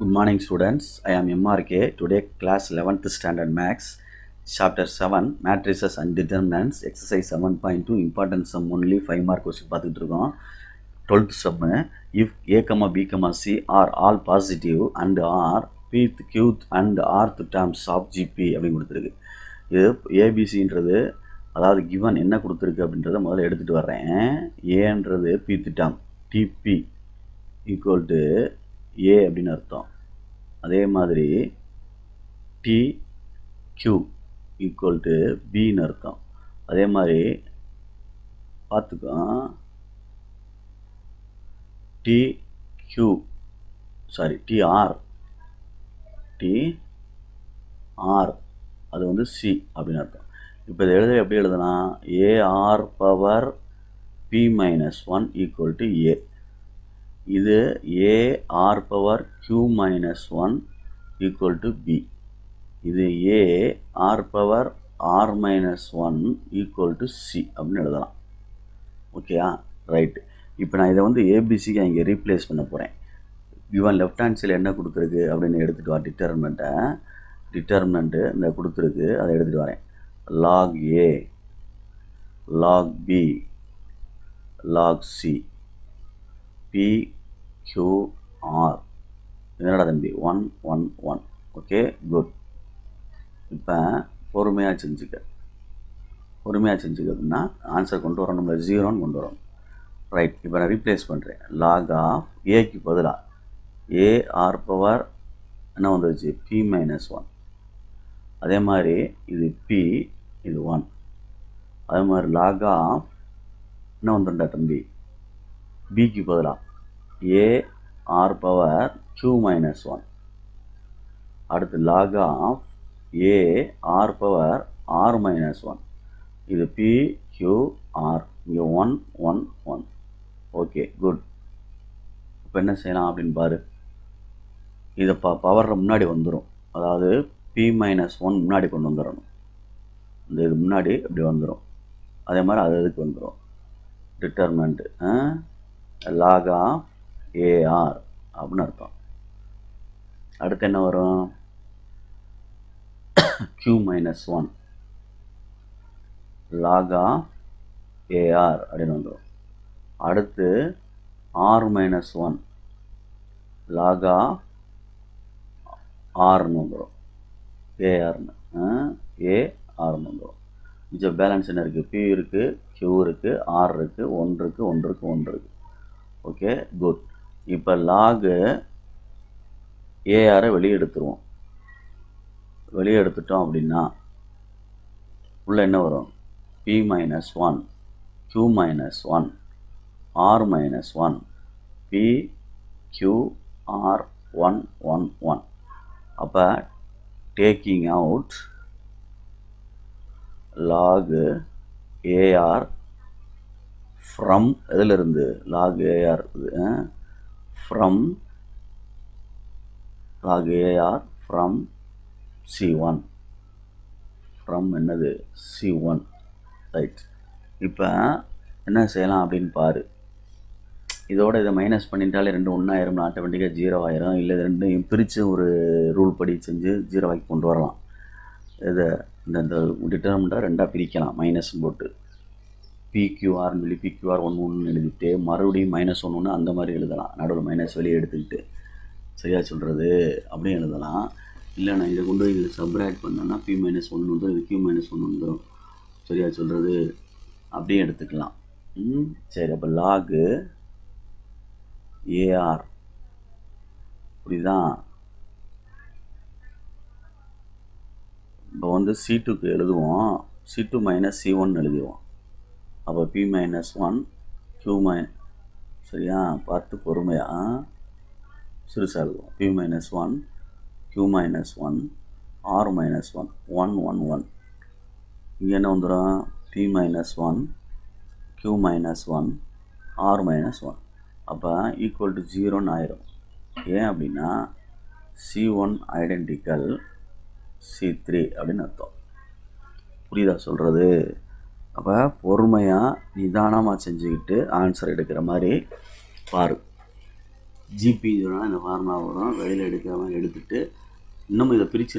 Good morning students, I am MRK. Today class 11th standard maths, chapter 7 matrices and determinants, exercise 7.2 important sum only 5 mark question பார்த்துட்டு இருக்கோம். 12th sum, if a, b, c are all positive and are pth, qth and rth terms of GP அப்படின்னு கொடுத்துருக்கு. இது ஏபிசின்றது அதாவது given என்ன கொடுத்துருக்கு அப்படின்றத முதல்ல எடுத்துகிட்டு வர்றேன். ஏன்றது pth term TP equal to A அப்படின்னு அர்த்தம். அதே மாதிரி டிக்யூ ஈக்குவல் டு பின்னு அர்த்தம். அதே மாதிரி பார்த்துக்கோ, டிஆர் அது வந்து சி அப்படின்னு அர்த்தம். இப்போ இதை எழுத எப்படி எழுதலாம்? AR power P minus 1 equal to A. இது AR power Q minus 1 equal to B. இது AR power R minus 1 equal to C அப்படின்னு எழுதலாம். ஓகேயா? ரைட்டு. இப்போ நான் இதை வந்து ஏபிசிக்கு இங்கே ரீப்ளேஸ் பண்ண போகிறேன். இவன் லெஃப்ட் ஹேண்ட் சைடில் என்ன கொடுத்துருக்கு அப்படின்னு எடுத்துகிட்டு வா. டிட்டர்மினண்ட்டு இந்த கொடுத்துருக்கு, அதை எடுத்துகிட்டு வரேன். Log A, log B, log C, PQR. என்னடா தம்பி? 1 1 1. Okay, good. இப்போ பொறுமையாக செஞ்சுக்க அப்படின்னா ஆன்சர் கொண்டு வரணும்ல, 0ன்னு கொண்டு வரணும். ரைட். இப்போ நான் ரீப்ளேஸ் பண்ணுறேன். லாக் ஆஃப் ஏக்கு பதிலாக ஏஆர் பவர் என்ன வந்துருச்சு? P minus 1. அதே மாதிரி இது பி, இது 1. அதே மாதிரி லாக் ஆஃப் என்ன வந்துட்டா தம்பி? பிக்கு பதிலாக ஏஆர் பவர் கியூ மைனஸ் 1. அடுத்து log of A R power R minus 1. இது பிக்யூஆர். இங்கே 1 1 1. Okay, good. இப்போ என்ன செய்யலாம் அப்படின்னு பாரு. இதை பவரில் முன்னாடி வந்துடும். அதாவது பி மைனஸ் 1 முன்னாடி கொண்டு வந்துடணும். இந்த இது முன்னாடி இப்படி வந்துடும். அதே மாதிரி அது இதுக்கு வந்துடும். டிட்டர்மினண்ட்டு லாக் ஆஃப் ஏஆர் அப்படின்னு அர்த்தம். அடுத்து என்ன வரும்? Q minus 1 log of A R அப்படின்னு வந்துடும். அடுத்து ஆர் மைனஸ் 1 லாக் ஆஃப் ஆர்னு வந்துடும். ஏஆர்னு ஏஆர்னு வந்துடும். மிச்சம் பேலன்ஸ் என்ன இருக்குது? பி இருக்குது, கியூ இருக்குது, ஆர் இருக்குது, 1 இருக்குது, 1 இருக்குது, 1 இருக்குது. Okay, good. இப்போ லாகு ஏஆரை வெளியே எடுத்துருவோம். வெளியே எடுத்துட்டோம் அப்படின்னா உள்ள என்ன வரும்? P minus 1, Q minus 1, R minus 1, P Q R 1 1 1. அப்போ taking out log AR from எதிலிருந்து? Log AR from log AR from C1. From என்னது? C1. ரைட். இப்போ என்ன செய்யலாம் அப்படின்னு பாரு. இதோட இதை மைனஸ் பண்ணிட்டாலே 2 ஒன்றாயிரம், ஆட்டோமேட்டிக்காக 0 ஆயிரும். இல்லை இது ரெண்டையும் பிரித்து ஒரு ரூல் படி செஞ்சு 0 ஆக்கி கொண்டு வரலாம். இதை இந்த டிட்டர்மினண்ட்டை 2ஆக பிரிக்கலாம் மைனஸ் போட்டு. பிக்யூஆர்னு சொல்லி பிக்யூஆர் 1 1 எழுதிட்டு மறுபடியும் மைனஸ் 1 1 அந்த மாதிரி எழுதலாம். நடுவில் மைனஸ் வெளியே எடுத்துக்கிட்டு. சரியா சொல்கிறது? அப்படியும் எழுதலாம். இல்லை நான் இதை கொண்டு இதில் சப்ராக்ட் பண்ணேன்னா பி மைனஸ் 1 வந்துடும், இது கியூ மைனஸ் 1 வந்துடும். சரியா சொல்கிறது? அப்படியும் எடுத்துக்கலாம். சரி. அப்போ லாகு ஏஆர் இப்படிதான். இப்போ வந்து C2க்கு எழுதுவோம். C2 மைனஸ் C1 எழுதுவோம். அப்போ பி மைனஸ் 1 கியூ சரியா? பார்த்து பொறுமையாக சிறுசாக இருக்கும். P minus 1 Q minus 1 R minus 1 1 1 1. இங்கே என்ன வந்துடும்? P minus 1 Q minus 1 R minus 1. அப்போ ஈக்குவல் டு 0ன்னு ஆயிரும். ஏன் அப்படின்னா C1 ஐடென்டிக்கல் C3 அப்படின்னு அர்த்தம். புரியுதா சொல்கிறது? அப்போ பொறுமையாக நிதானமாக செஞ்சுக்கிட்டு ஆன்சர் எடுக்கிற மாதிரி பாரு. ஜிபி சொன்னால் இந்த ஃபார்முலா வரும். வெளியில் எடுக்காமல் எடுத்துகிட்டு இன்னும் இதை பிரித்து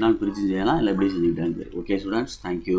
செய்யலாம், இல்லை எப்படி செஞ்சுக்கிட்டாலும் சரி. Okay students, thank you.